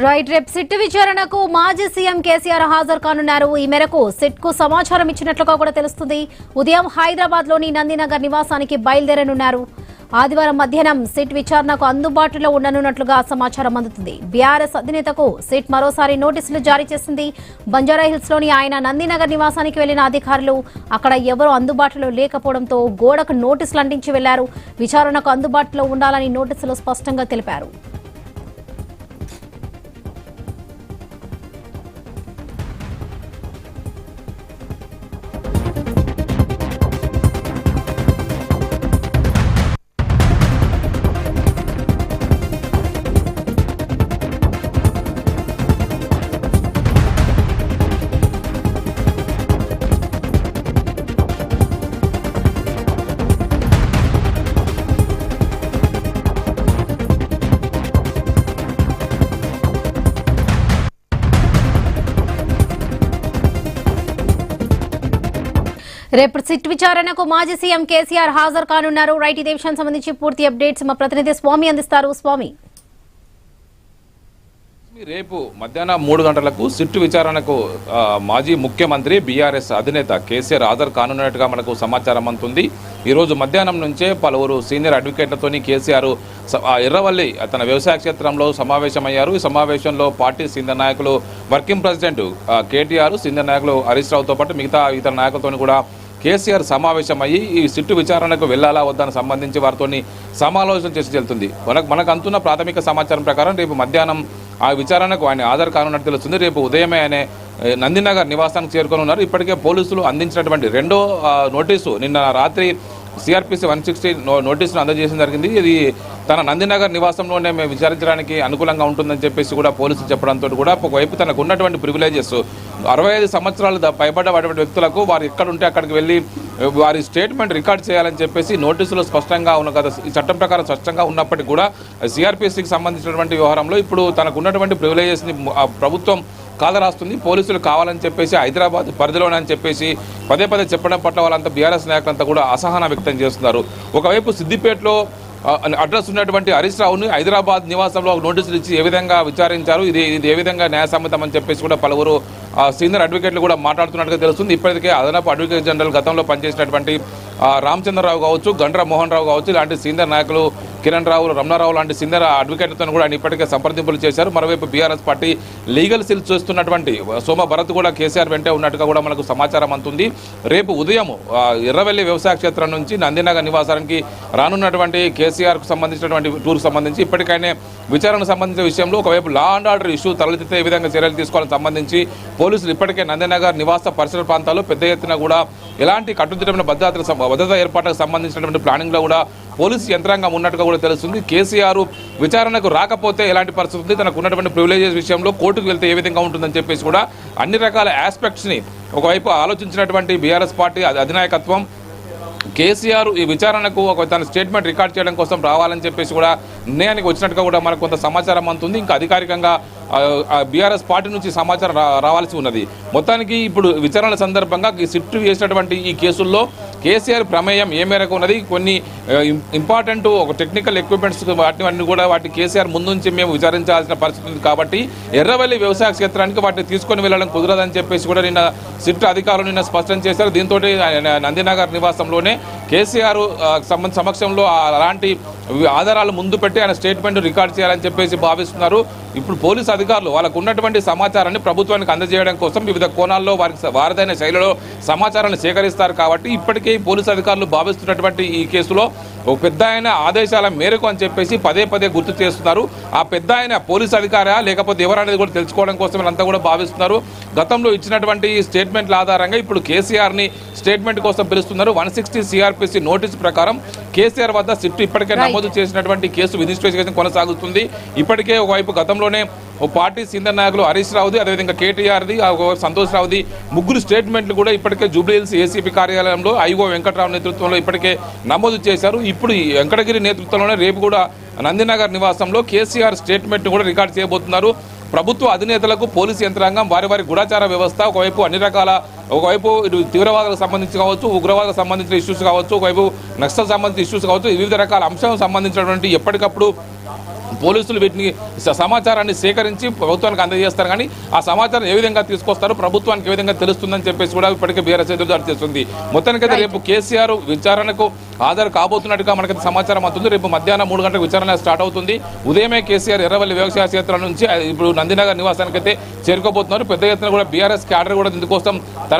Right రేపు SIT విచారణకు మాజీ సీఎం కేసీఆర్ హాజరు కానున్నారు. ఈ మేరకు సిట్ కు సమాచారం ఇచ్చినట్లుగా కూడా తెలుస్తుంది. ఉదయం హైదరాబాద్ లోని నందినగర్ నివాసానికి బయలుదేరనున్నారు. ఆదివారం మధ్యాహ్నం సిట్ విచారణకు అందుబాటులో ఉండనున్నట్లుగా సమాచారం అందుతుంది. బీఆర్ఎస్ అధినేతకు సిట్ మరోసారి నోటీసులు జారీ చేసింది. బంజారాహిల్స్ లోని ఆయన నందినగర్ నివాసానికి వెళ్లిన అధికారులు అక్కడ ఎవరూ అందుబాటులో లేకపోవడంతో గోడకు నోటీసులు అంటించి వెళ్లారు. విచారణకు అందుబాటులో ఉండాలని నోటీసులు స్పష్టంగా తెలిపారు. రేపు సిట్ విచారణకు మాజీ సీఎం కేసీఆర్ హాజరు కానున్నారు. రైట్ ఇదే విషయానికి సంబంధించి పూర్తి అప్డేట్స్ మా ప్రతినిధి స్వామి అందిస్తారు. స్వామి, రేపు మధ్యాహ్నం 3 గంటలకు సిట్ విచారణకు మాజీ ముఖ్యమంత్రి బీఆర్ఎస్ అధినేత కేసీఆర్ హాజరు కానున్నట్టుగా మనకు సమాచారం అందుతుంది. ఈరోజు మధ్యాహ్నం నుంచే పలువురు సీనియర్ అడ్వకేట్లతోని కేసీఆర్ ఎర్రవల్లి తన వ్యవసాయ క్షేత్రంలో సమావేశమయ్యారు. ఈ సమావేశంలో పార్టీ సీనియర్ నాయకులు, వర్కింగ్ ప్రెసిడెంట్ కేటీఆర్, సీనియర్ నాయకులు హరీష్ రావుతో పాటు మిగతా ఇతర నాయకులతో కూడా కేసీఆర్ సమావేశమయ్యి ఈ సిట్టు విచారణకు వెళ్లాలా వద్దని సంబంధించి వారితో సమాలోచన చేసి వెళ్తుంది. మనకు అందుతున్న ప్రాథమిక సమాచారం ప్రకారం రేపు మధ్యాహ్నం ఆ విచారణకు ఆయన హాజరు కానున్నట్టు తెలుస్తుంది. రేపు ఉదయమే ఆయన నందినగర్ నివాసానికి చేరుకొని ఉన్నారు. ఇప్పటికే పోలీసులు అందించినటువంటి రెండో నోటీసు నిన్న రాత్రి సిఆర్పిసి 160 నోటీసును అందజేయడం జరిగింది. ఇది తన నందినగర్ నివాసంలోనే మేము విచారించడానికి అనుకూలంగా ఉంటుందని చెప్పేసి కూడా పోలీసులు చెప్పడంతో కూడా ఒకవైపు తనకు ఉన్నటువంటి ప్రివిలేజెస్ 65 సంవత్సరాలు పైబడ్డటువంటి వ్యక్తులకు వారు ఎక్కడుంటే అక్కడికి వెళ్ళి వారి స్టేట్మెంట్ రికార్డ్ చేయాలని చెప్పేసి నోటీసులు స్పష్టంగా ఉన్న కదా, ఈ చట్టం ప్రకారం స్పష్టంగా ఉన్నప్పటికీ కూడా సిఆర్పిసికి సంబంధించినటువంటి వ్యవహారంలో ఇప్పుడు తనకు ఉన్నటువంటి ప్రివిలేజెస్ని ప్రభుత్వం కాదరాస్తుంది. పోలీసులు కావాలని చెప్పేసి హైదరాబాద్ పరిధిలోనని చెప్పేసి పదే పదే చెప్పడం పట్ల వాళ్ళంతా బీఆర్ఎస్ నాయకులంతా కూడా అసహనం వ్యక్తం చేస్తున్నారు. ఒకవైపు సిద్దిపేటలో అడ్రస్ ఉన్నటువంటి హరీష్ రావుని హైదరాబాద్ నివాసంలో నోటీసులు ఇచ్చి ఏ విధంగా విచారించారు, ఇది ఏ విధంగా న్యాయసమ్మతం అని చెప్పేసి కూడా పలువురు సీనియర్ అడ్వకేట్లు కూడా మాట్లాడుతున్నట్టుగా తెలుస్తుంది. ఇప్పటికే అదనపు అడ్వకేట్ జనరల్ గతంలో పనిచేసినటువంటి రామచంద్రరావు కావచ్చు, గండ్ర మోహన్ రావు కావచ్చు, ఇలాంటి సీనియర్ నాయకులు కిరణ్ రావు, రమణారావు లాంటి సీనియర్ అడ్వకేట్లతో కూడా ఆయన ఇప్పటికే సంప్రదింపులు చేశారు. మరోవైపు బీఆర్ఎస్ పార్టీ లీగల్ సెల్ చేస్తున్నటువంటి సోమ భరత్ కూడా కేసీఆర్ వెంటే ఉన్నట్టుగా కూడా మనకు సమాచారం అందుతుంది. రేపు ఉదయం ఎర్రవెల్లి వ్యవసాయ క్షేత్రం నుంచి నందినగర్ నివాసానికి రానున్నటువంటి కేసీఆర్కు సంబంధించినటువంటి టూర్కు సంబంధించి ఇప్పటికైనా విచారణకు సంబంధించిన విషయంలో ఒకవైపు లా అండ్ ఆర్డర్ ఇష్యూ తలెత్తితే ఏ విధంగా చర్యలు తీసుకోవాలని సంబంధించి పోలీసులు ఇప్పటికే నందినగర్ నివాస పరిసర ప్రాంతాల్లో పెద్ద ఎత్తున కూడా ఎలాంటి కట్టుదిట్టమైన భద్రతా ఏర్పాట్లకు సంబంధించినటువంటి ప్లానింగ్లో కూడా పోలీసు యంత్రాంగం ఉన్నట్టుగా కూడా తెలుస్తుంది. కేసీఆర్ విచారణకు రాకపోతే ఎలాంటి పరిస్థితి ఉంది, తనకు ఉన్నటువంటి ప్రివిలేజెస్ విషయంలో కోర్టుకు వెళ్తే ఏ విధంగా ఉంటుందని చెప్పేసి కూడా అన్ని రకాల ఆస్పెక్ట్స్ని ఒకవైపు ఆలోచించినటువంటి బీఆర్ఎస్ పార్టీ అధినాయకత్వం కేసీఆర్ ఈ విచారణకు తన స్టేట్మెంట్ రికార్డ్ చేయడం కోసం రావాలని చెప్పేసి కూడా నిర్ణయానికి వచ్చినట్టుగా కూడా మనకు కొంత సమాచారం అందుతుంది. ఇంకా అధికారికంగా బీఆర్ఎస్ పార్టీ నుంచి సమాచారం రావాల్సి ఉన్నది. మొత్తానికి ఇప్పుడు విచారణ సందర్భంగా సిట్ చేసినటువంటి ఈ కేసుల్లో కేసీఆర్ ప్రమేయం ఏ మేరకు ఉన్నది, కొన్ని ఇంపార్టెంట్ ఒక టెక్నికల్ ఎక్విప్మెంట్స్ వాటిని కూడా కేసీఆర్ ముందు నుంచి మేము విచారించాల్సిన పరిస్థితి ఉంది. కాబట్టి ఎర్రవల్లి వ్యవసాయ క్షేత్రానికి వాటిని తీసుకొని వెళ్ళడం కుదరదని చెప్పేసి కూడా నిన్న సిట్ అధికారులు నిన్న స్పష్టం చేశారు. దీంతో నందినగర్ నివాసంలోనే కేసీఆర్ సమక్షంలో అలాంటి ఆధారాలు ముందు పెట్టి ఆయన స్టేట్మెంట్ రికార్డ్ చేయాలని చెప్పేసి భావిస్తున్నారు. ఇప్పుడు పోలీసు అధికారులు వాళ్ళకు ఉన్నటువంటి సమాచారాన్ని ప్రభుత్వానికి అందజేయడం కోసం వివిధ కోణాల్లో వారిదైన శైలిలో సమాచారాన్ని సేకరిస్తారు. కాబట్టి ఇప్పటికే పోలీసు అధికారులు భావిస్తున్నటువంటి ఈ కేసులో ఒక పెద్ద ఆయన ఆదేశాల మేరకు అని చెప్పేసి పదే పదే గుర్తు చేస్తున్నారు. ఆ పెద్ద ఆయన పోలీసు అధికారా లేకపోతే ఎవరనేది కూడా తెలుసుకోవడం కోసం వీళ్ళంతా కూడా భావిస్తున్నారు. గతంలో ఇచ్చినటువంటి స్టేట్మెంట్ల ఆధారంగా ఇప్పుడు కేసీఆర్ని స్టేట్మెంట్ కోసం పిలుస్తున్నారు. 160 సిఆర్పిసి నోటీసు ప్రకారం కేసీఆర్ వద్ద సిట్ ఇప్పటికే నమోదు చేసినటువంటి కేసు ఇన్వెస్టిగేషన్ కొనసాగుతుంది. ఇప్పటికే ఒకవైపు గతంలోనే ఓ పార్టీ సీనియర్ నాయకులు హరీష్ రావుది, అదేవిధంగా కేటీఆర్ది, సంతోష్ రావుది ముగ్గురు స్టేట్మెంట్లు కూడా ఇప్పటికే జూబ్లీహిల్స్ ఏసీపీ కార్యాలయంలో ఐఓ వెంకట్రావు నేతృత్వంలో ఇప్పటికే నమోదు చేశారు. ఇప్పుడు వెంకటగిరి నేతృత్వంలోనే రేపు కూడా నందినగర్ నివాసంలో కేసీఆర్ స్టేట్మెంట్ కూడా రికార్డు చేయబోతున్నారు. ప్రభుత్వ అధినేతలకు పోలీసు యంత్రాంగం వారి గూఢచార వ్యవస్థ ఒకవైపు అన్ని రకాల ఒకవైపు ఇటు తీవ్రవాదాలకు సంబంధించి కావచ్చు, ఉగ్రవాదాలకు సంబంధించిన ఇష్యూస్ కావచ్చు, ఒకవైపు నక్సల్ సంబంధించిన ఇష్యూస్ కావచ్చు, వివిధ రకాల అంశాలకు సంబంధించినటువంటి ఎప్పటికప్పుడు పోలీసులు వీటిని సమాచారాన్ని సేకరించి ప్రభుత్వానికి అందజేస్తారు, కానీ ఆ సమాచారం ఏ విధంగా తీసుకొస్తారో ప్రభుత్వానికి ఏ విధంగా తెలుస్తుందని చెప్పేసి కూడా ఇప్పటికే బీఆర్ఎస్ ఎదురుదాడి చేస్తుంది. మొత్తానికైతే రేపు కేసీఆర్ విచారణకు హాజరు కాబోతున్నట్టుగా మనకైతే సమాచారం అవుతుంది. రేపు మధ్యాహ్నం 3 గంటలకు విచారణ స్టార్ట్ అవుతుంది. ఉదయమే కేసీఆర్ ఎర్రవల్లి వ్యవసాయ క్షేత్రం నుంచి ఇప్పుడు నందినగర్ నివాసానికైతే చేరుకోబోతున్నారు. పెద్ద ఎత్తున కూడా బీఆర్ఎస్ క్యాడర్ కూడా ఇందుకోసం తరలి